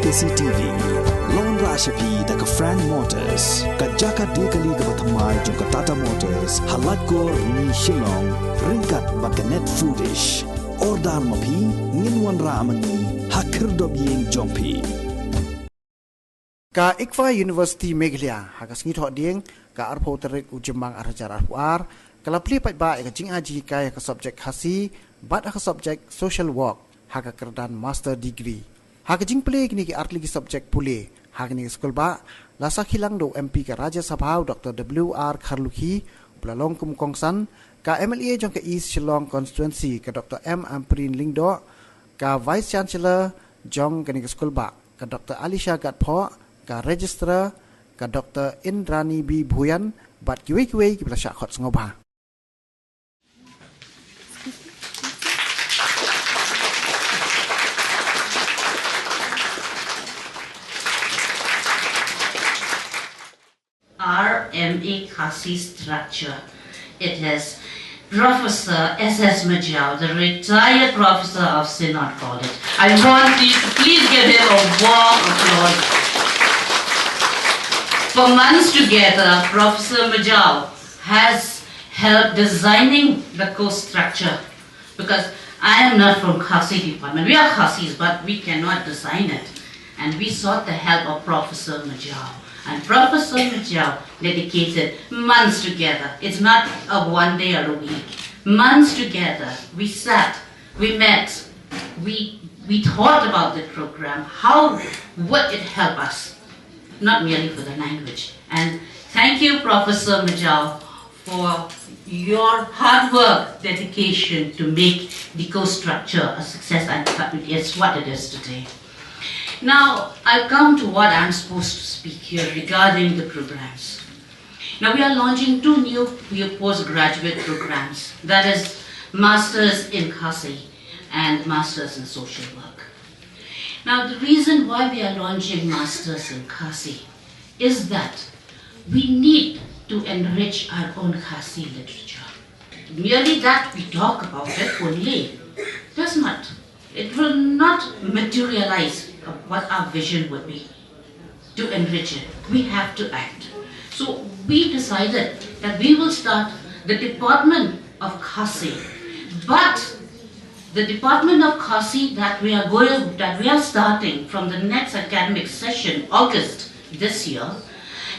CCTV Lon Rashapi daga Frank Motors Kajaka dekali ga bathamai jong Tata Motors halat ko ni Shillong ringkat bakanet foodish ordal mapi nginwan ramani hakir dobyeng jongpi Ka Icfai University Meghalaya hagas ngi thok ding ka arpho tarik ujemang arajar arpuar kala pli pai ba ka Jinghikai ka subject Khasi bat ka subject social work haga kerdan master degree haga jing pli kini ki artli ki subject Plie haga ni school ba la sakhilang do MP ka Rajya Sabha Dr WR Kharlukhi blalong kum kongsan ka MLA jong ka East Shillong constituency ka Dr M Amprin Lingdo ka Vice Chancellor jong kini ki school ba ka Dr Alisha Gatpho ka registrar ka Dr Indrani B Bhuyan bat kiwi ki blasha khot ngobha RMA Khasi structure. It has Professor S.S. Majau, the retired professor of Synod College. I want you to please give him a warm applause. For months together, Professor Majau has helped designing the course structure because I am not from Khasi department. We are Khasis, but we cannot design it. And we sought the help of Professor Majau. And Professor Majau dedicated months together. It's not a one day or a week. Months together. We sat, we met, we thought about the program. How would it help us? Not merely for the language. And thank you, Professor Majau, for your hard work, dedication to make the course structure a success, and it's what it is today. Now, I'll come to what I'm supposed to speak here regarding the programs. Now, we are launching two new postgraduate programs, that is Masters in Khasi and Masters in Social Work. Now, the reason why we are launching Masters in Khasi is that we need to enrich our own Khasi literature. Merely that we talk about it only does not. It will not materialize what our vision would be. To enrich it, we have to act. So we decided that we will start the Department of Khasi. But the Department of Khasi that we are starting from the next academic session, August this year,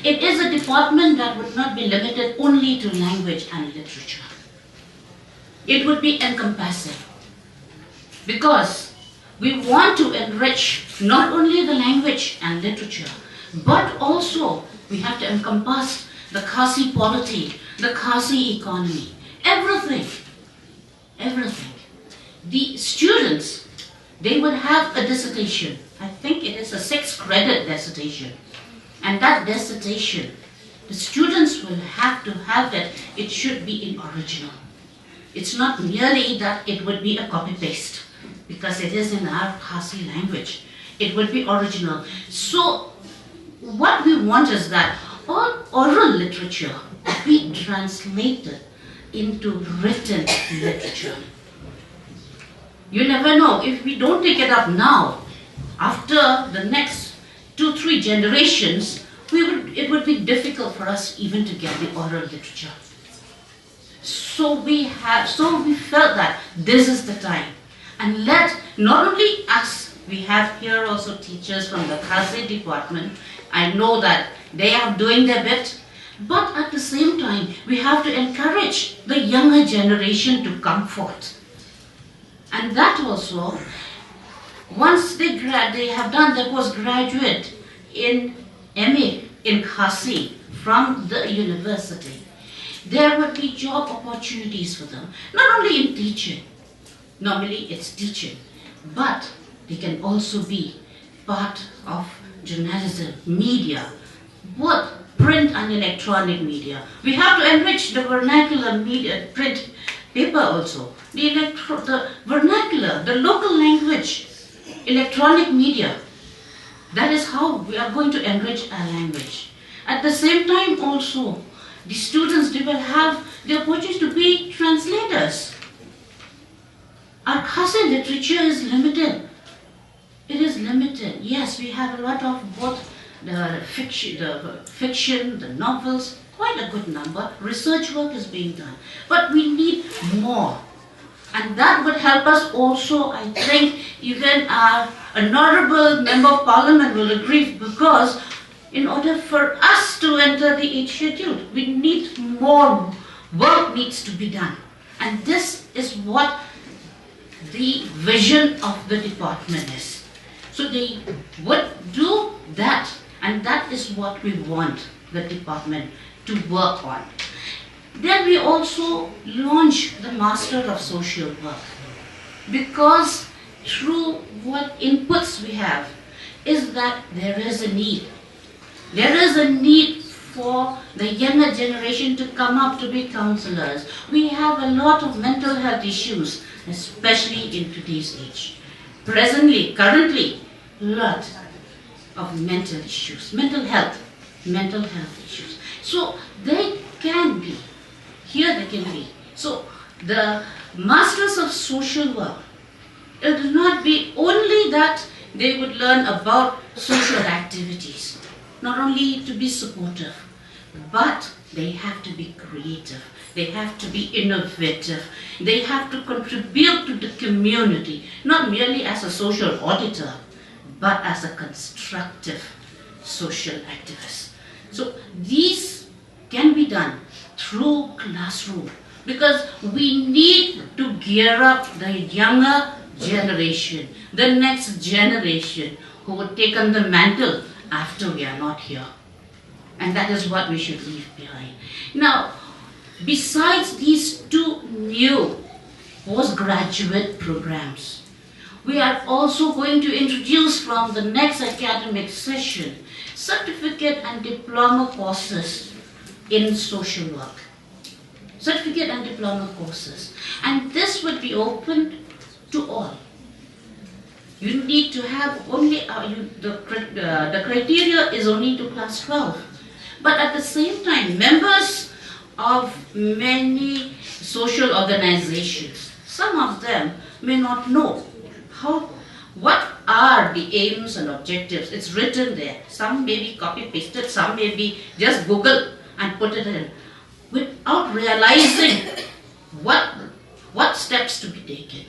it is a department that would not be limited only to language and literature. It would be encompassing. Because we want to enrich not only the language and literature, but also we have to encompass the Khasi polity, the Khasi economy, everything. Everything. The students, they would have a dissertation. I think it is a 6-credit dissertation. And that dissertation, the students will have to have it. It should be in original. It's not merely that it would be a copy-paste, because it is in our Khasi language. It would be original. So what we want is that all oral literature be translated into written literature. You never know, if we don't take it up now, after the next 2-3 generations, it would be difficult for us even to get the oral literature. So we felt that this is the time. And let not only us, we have here also teachers from the Khasi department. I know that they are doing their bit, but at the same time, we have to encourage the younger generation to come forth. And that also, once they have done their postgraduate in MA in Khasi from the university, there would be job opportunities for them, not only in teaching. Normally it's teaching, but they can also be part of journalism, media, both print and electronic media. We have to enrich the vernacular media, print paper also, the vernacular, the local language, electronic media. That is how we are going to enrich our language. At the same time also, the students, they will have the opportunity to be translators. Our Khasi literature is limited. It is limited, yes. yes, we have a lot of both the fiction, the novels, quite a good number. Research work is being done. But we need more. And that would help us also, I think, even our honorable member of parliament will agree, because in order for us to enter the 8th schedule, we need more work needs to be done. And this is what the vision of the department is. So they would do that, and that is what we want the department to work on. Then we also launch the Master of Social Work, because through what inputs we have is that there is a need. There is a need for the younger generation to come up to be counselors. We have a lot of mental health issues, especially in today's age. Currently, a lot of mental issues, mental health issues. So they can be. Here they can be. So the Masters of Social Work, it will not be only that they would learn about social activities, not only to be supportive, but they have to be creative, they have to be innovative, they have to contribute to the community, not merely as a social auditor, but as a constructive social activist. So these can be done through classroom, because we need to gear up the younger generation, the next generation who will take on the mantle after we are not here. And that is what we should leave behind. Now, besides these two new postgraduate programs, we are also going to introduce from the next academic session certificate and diploma courses in social work. Certificate and diploma courses. And this would be open to all. You need to have only, the criteria is only to class 12. But at the same time, members of many social organizations, some of them may not know what are the aims and objectives. It's written there. Some may be copy-pasted, some may be just Google and put it in, without realizing what steps to be taken.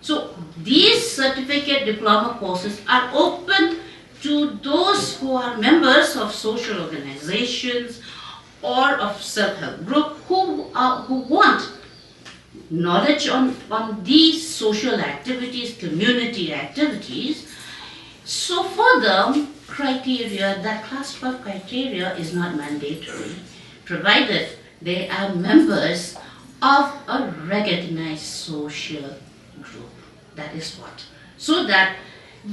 So these certificate diploma courses are open to those who are members of social organizations or of self-help group who want knowledge on these social activities, community activities. So for them, that class 12 criteria is not mandatory, provided they are members of a recognized social group. That is what. So that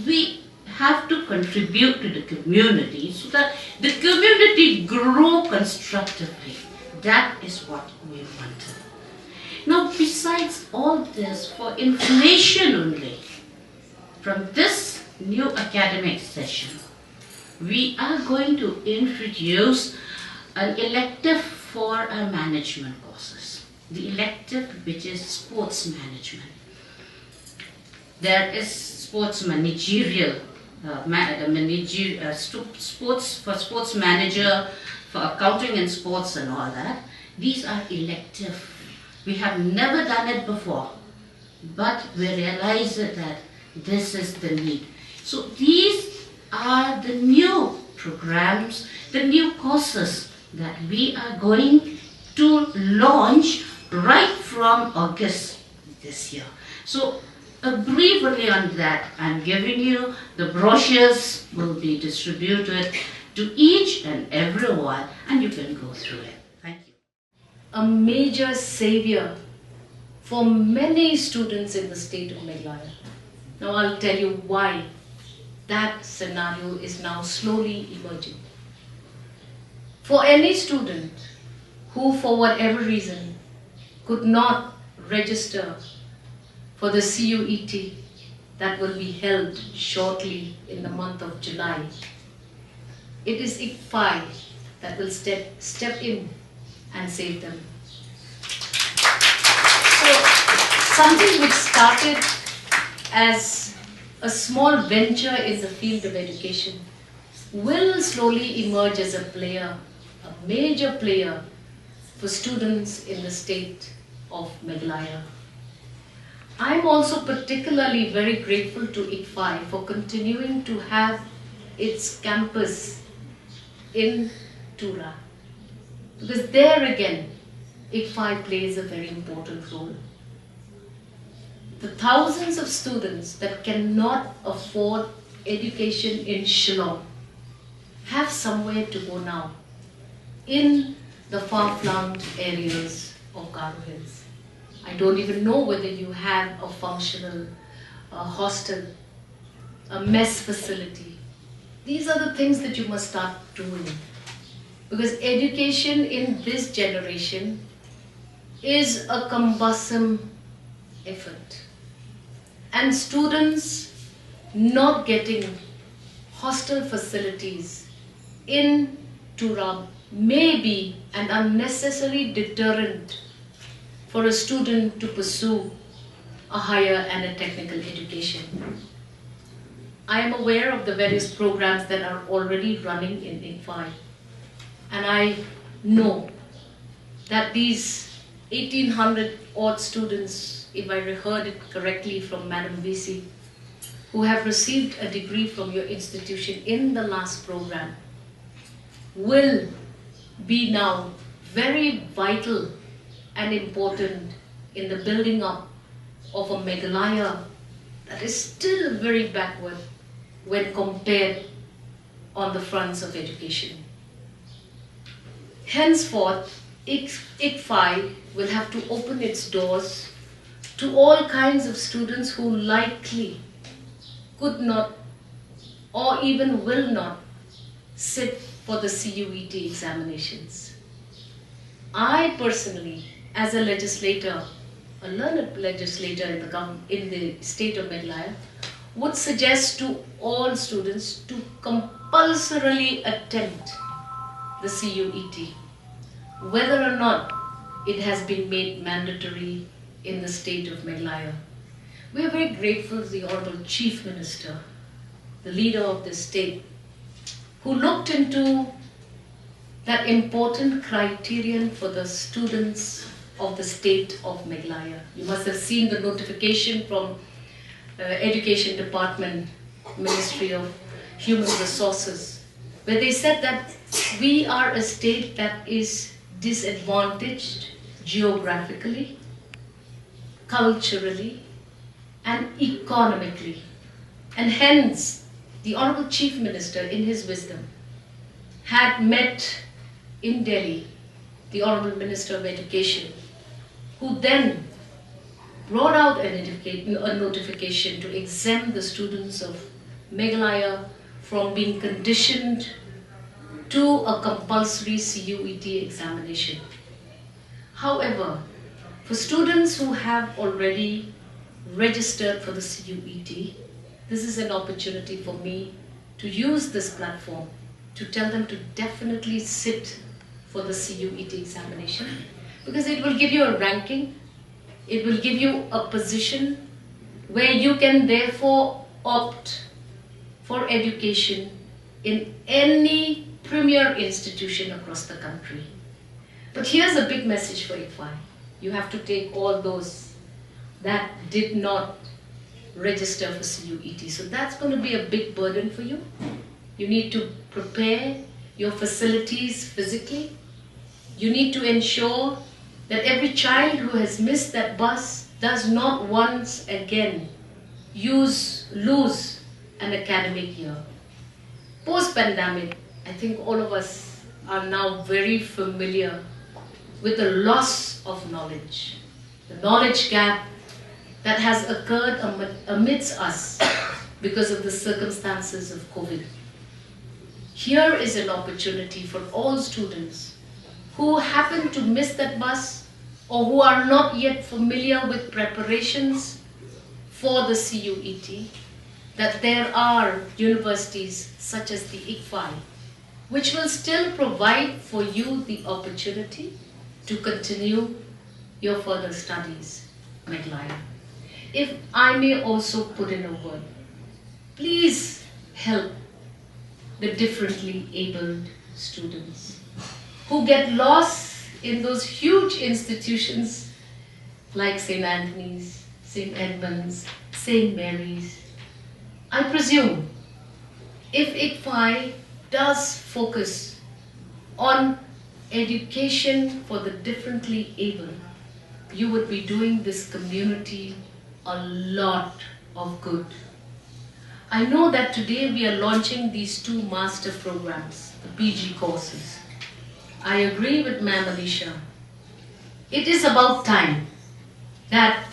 we have to contribute to the community, so that the community grow constructively. That is what we wanted. Now, besides all this, for information only, from this new academic session, we are going to introduce an elective for our management courses. The elective, which is sports management. There is sports managerial, sports manager, for accounting and sports and all that. These are elective. We have never done it before, but we realize that this is the need. So these are the new programs, the new courses that we are going to launch right from August this year. So briefly on that, I'm giving you the brochures will be distributed to each and everyone, and you can go through it. Thank you. A major savior for many students in the state of Meghalaya. Now I'll tell you why that scenario is now slowly emerging. For any student who, for whatever reason, could not register for the CUET that will be held shortly in the month of July, it is Icfai that will step in and save them. So something which started as a small venture in the field of education, will slowly emerge as a player, a major player for students in the state of Meghalaya. I am also particularly very grateful to Icfai for continuing to have its campus in Tura, because there again, Icfai plays a very important role. The thousands of students that cannot afford education in Shillong have somewhere to go now in the far-flung areas of Garo Hills. I don't even know whether you have a functional hostel, a mess facility. These are the things that you must start doing, because education in this generation is a cumbersome effort. And students not getting hostel facilities in Tura may be an unnecessary deterrent for a student to pursue a higher and a technical education. I am aware of the various programs that are already running in Icfai, and I know that these 1800 odd students, if I heard it correctly from Madam VC, who have received a degree from your institution in the last program, will be now very vital and important in the building up of a Meghalaya that is still very backward when compared on the fronts of education. Henceforth, Icfai will have to open its doors to all kinds of students who likely could not or even will not sit for the CUET examinations. I personally, as a legislator, a learned legislator in the state of Meghalaya, would suggest to all students to compulsorily attempt the CUET, whether or not it has been made mandatory in the state of Meghalaya. We are very grateful to the Honorable Chief Minister, the leader of the state, who looked into that important criterion for the students of the state of Meghalaya. You must have seen the notification from Education Department, Ministry of Human Resources, where they said that we are a state that is disadvantaged geographically, culturally, and economically. And hence, the Honorable Chief Minister, in his wisdom, had met in Delhi the Honorable Minister of Education, who then brought out a notification to exempt the students of Meghalaya from being conditioned to a compulsory CUET examination. However, for students who have already registered for the CUET, this is an opportunity for me to use this platform to tell them to definitely sit for the CUET examination, because it will give you a ranking, it will give you a position where you can therefore opt for education in any premier institution across the country. But here's a big message for Icfai. You have to take all those that did not register for CUET. So that's going to be a big burden for you. You need to prepare your facilities physically. You need to ensure that every child who has missed that bus does not once again lose an academic year. Post-pandemic, I think all of us are now very familiar with the loss of knowledge, the knowledge gap that has occurred amidst us because of the circumstances of COVID. Here is an opportunity for all students who happen to miss that bus or who are not yet familiar with preparations for the CUET, that there are universities such as the Icfai, which will still provide for you the opportunity to continue your further studies, Meghalaya. If I may also put in a word, please help the differently abled students who get lost in those huge institutions like St. Anthony's, St. Edmund's, St. Mary's. I presume if Icfai does focus on education for the differently able, you would be doing this community a lot of good. I know that today we are launching these 2 master programs, the PG courses. I agree with Ma'am Alicia. It is about time that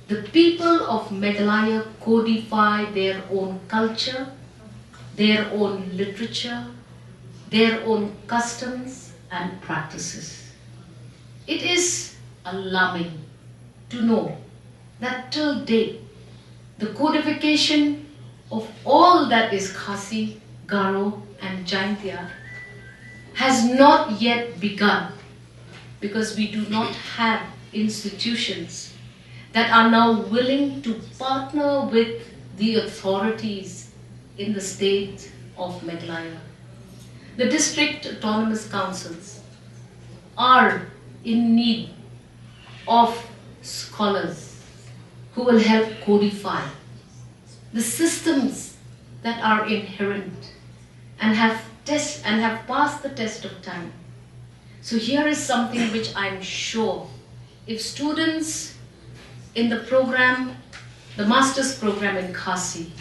the people of Meghalaya codify their own culture, their own literature, their own customs and practices. It is alarming to know that till date, the codification of all that is Khasi, Garo and Jinghikai has not yet begun, because we do not have institutions that are now willing to partner with the authorities in the state of Meghalaya. The district autonomous councils are in need of scholars who will help codify the systems that are inherent and have passed the test of time. So here is something which I'm sure, if students in the program, the master's program in Khasi,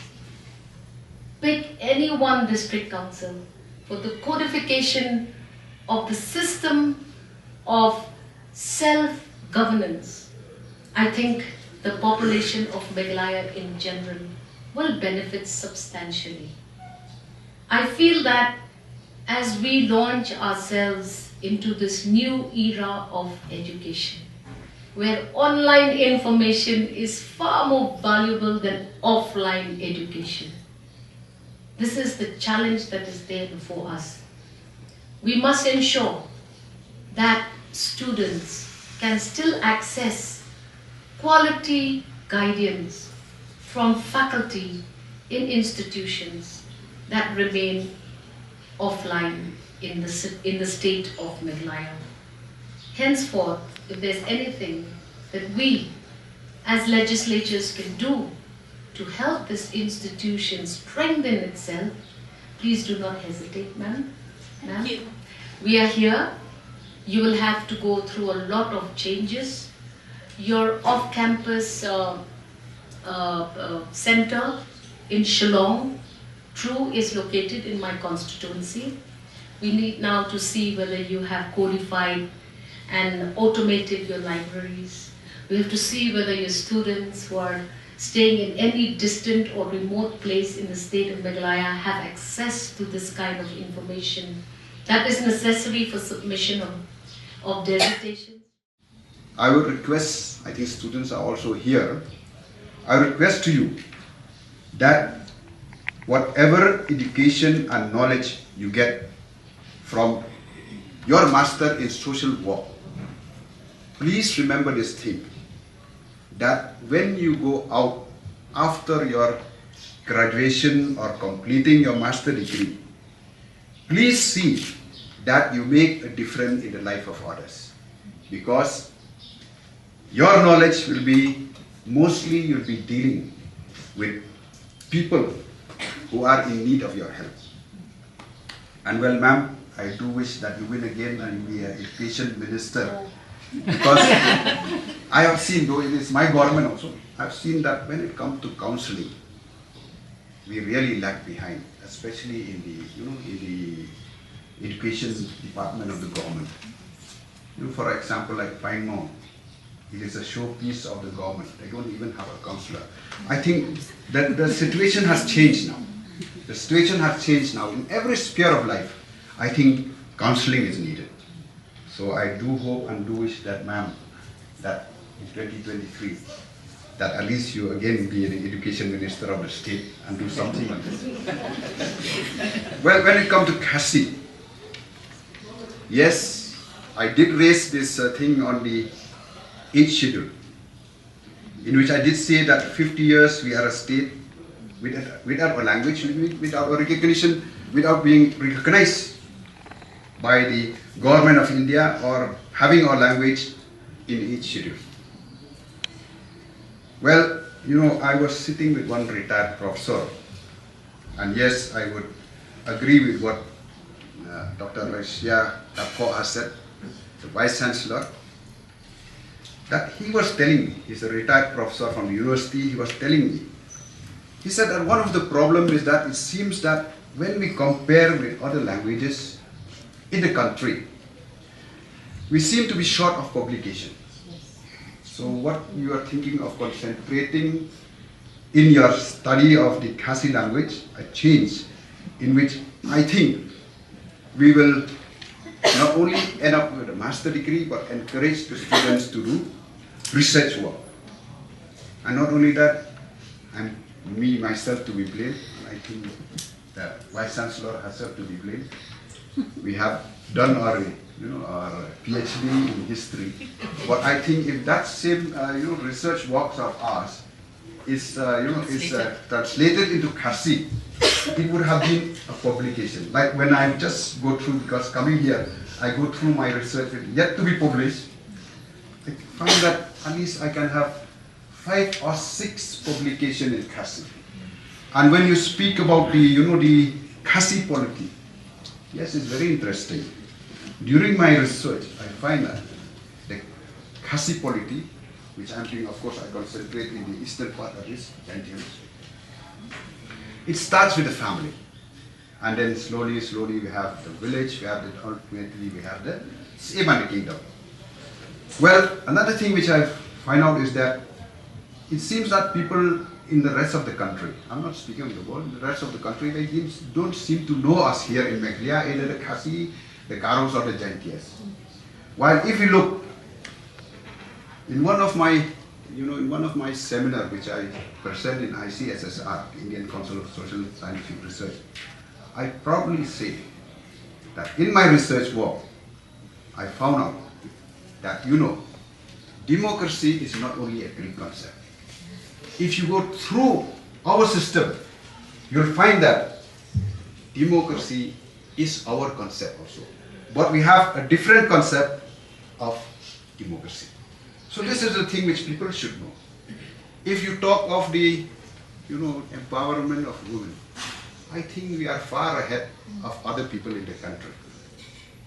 pick any one district council for the codification of the system of self-governance, I think the population of Meghalaya in general will benefit substantially. I feel that as we launch ourselves into this new era of education, where online information is far more valuable than offline education, this is the challenge that is there before us. We must ensure that students can still access quality guidance from faculty in institutions that remain offline in the state of Meghalaya. Henceforth, if there's anything that we as legislatures can do to help this institution strengthen itself, please do not hesitate, ma'am. Thank you. We are here. You will have to go through a lot of changes. Your off-campus center in Shillong, True, is located in my constituency. We need now to see whether you have codified and automated your libraries. We have to see whether your students who are staying in any distant or remote place in the state of Meghalaya have access to this kind of information that is necessary for submission of dissertations. I would request, I think students are also here, I request to you that whatever education and knowledge you get from your master in social work, please remember this thing, that when you go out after your graduation or completing your master degree, please see that you make a difference in the life of others, because your knowledge will be, mostly you'll be dealing with people who are in need of your help. And well, ma'am, I do wish that you win again and be an education minister, because I have seen, though it is my government also, I've seen that when it comes to counseling, we really lag behind, especially in the education department of the government. For example, like Pine Mount, it is a showpiece of the government. They don't even have a counselor. I think that the situation has changed now. The situation has changed now. In every sphere of life, I think counseling is needed. So I do hope and do wish that, ma'am, that in 2023, that at least you again be an education minister of the state and do something like this. Well, when it comes to Khasi, yes, I did raise this thing on the 8th schedule, in which I did say that 50 years we are a state, without a language, without a recognition, without being recognized by the government of India or having our language in each schedule. Well, you know, I was sitting with one retired professor, and yes, I would agree with what Dr. Rasia Tapko has said, the Vice Chancellor, that he was telling me, he's a retired professor from the university, he was telling me, he said that one of the problems is that it seems that when we compare with other languages in the country, we seem to be short of publication. So what you are thinking of concentrating in your study of the Khasi language, a change in which I think we will not only end up with a master degree, but encourage the students to do research work. And not only that, I'm me myself to be blamed. I think the Vice Chancellor herself to be blamed. We have done our, our PhD in history, but I think if that same, research works of ours is, translated into Khasi, it would have been a publication. Like when I just go through, because coming here, I go through my research yet to be published. I found that at least I can have 5 or 6 publications in Khasi. And when you speak about the, the Khasi polity, yes, it's very interesting. During my research, I find that the Khasi polity, which I'm doing, of course, I concentrate in the eastern part of this, it starts with the family. And then slowly we have the village, ultimately we have the Semani kingdom. Well, another thing which I find out is that it seems that people in the rest of the country, I'm not speaking of the world, in the rest of the country, they don't seem to know us here in Meghalaya, either the Khasi, the Garos or the Jaintias. While if you look, in one of my seminars which I present in ICSSR, Indian Council of Social and Scientific Research, I proudly say that in my research work, I found out that, democracy is not only a Greek concept. If you go through our system, you'll find that democracy is our concept also. But we have a different concept of democracy. So this is the thing which people should know. If you talk of the, empowerment of women, I think we are far ahead of other people in the country.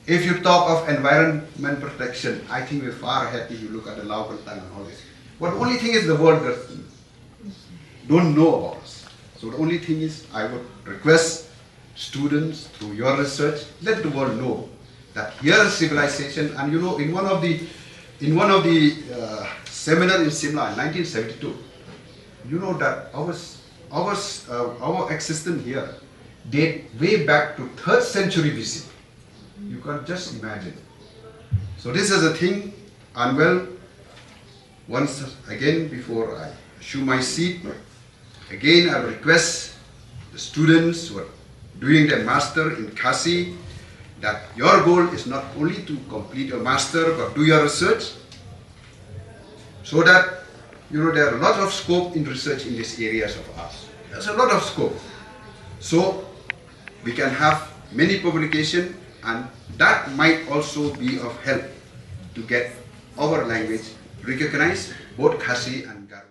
If you talk of environment protection, I think we're far ahead if you look at the local tongue and all this. But the only thing is the world don't know about us. So the only thing is I would request students through your research, let the world know that here is civilization. And in one of the seminars in Simla in 1972, that our existence here date way back to 3rd century BC. You can just imagine. So this is a thing, and well, once again, before I show my seat, again I will request the students who are doing their master in Khasi that your goal is not only to complete your master, but do your research, so that there are a lot of scope in research in these areas of ours. There's a lot of scope. So we can have many publications, and that might also be of help to get our language recognized, both Khasi and Garo.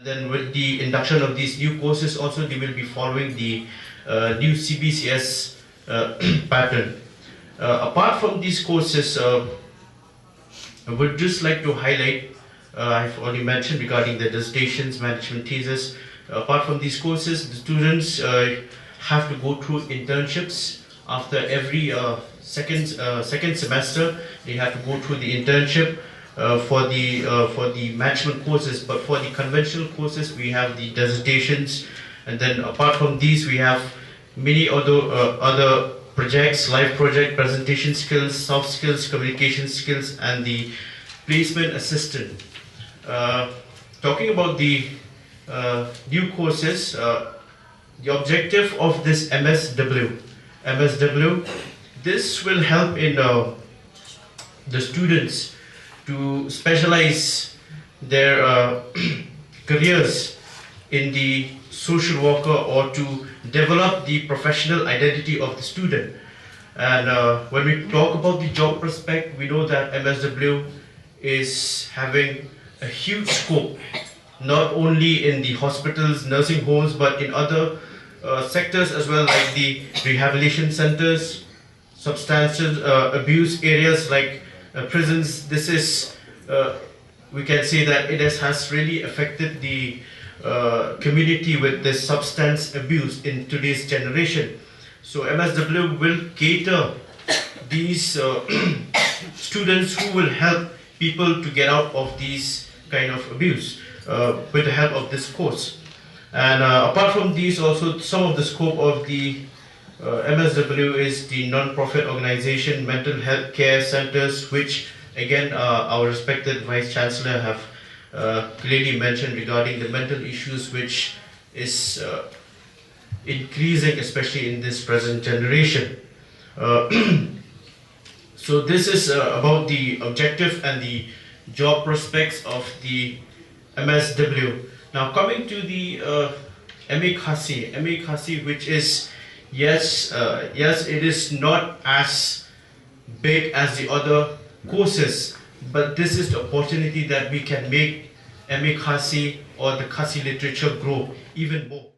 Then with the induction of these new courses also, they will be following the new CBCS pattern. Apart from these courses, I would just like to highlight, I've already mentioned regarding the dissertations, management thesis. Apart from these courses, the students have to go through internships after every second semester. They have to go through the internship for the management courses. But for the conventional courses, we have the dissertations, and then apart from these, we have many other projects, live project, presentation skills, soft skills, communication skills, and the placement assistant. Talking about the new courses, the objective of this MSW, this will help in the students to specialize their careers in the social worker or to develop the professional identity of the student. And when we talk about the job prospect, we know that MSW is having a huge scope, not only in the hospitals, nursing homes, but in other sectors as well, like the rehabilitation centers, substance abuse areas like prisons. This is, we can say that it has really affected the community with this substance abuse in today's generation. So MSW will cater these students who will help people to get out of these kind of abuse with the help of this course. And apart from these, also some of the scope of the MSW is the non-profit organization, mental health care centers, which again our respected Vice Chancellor have clearly mentioned regarding the mental issues which is increasing, especially in this present generation. So this is about the objective and the job prospects of the MSW. Now coming to the MA Khasi, which is, yes, it is not as big as the other courses, but this is the opportunity that we can make MA Khasi or the Khasi literature grow even more.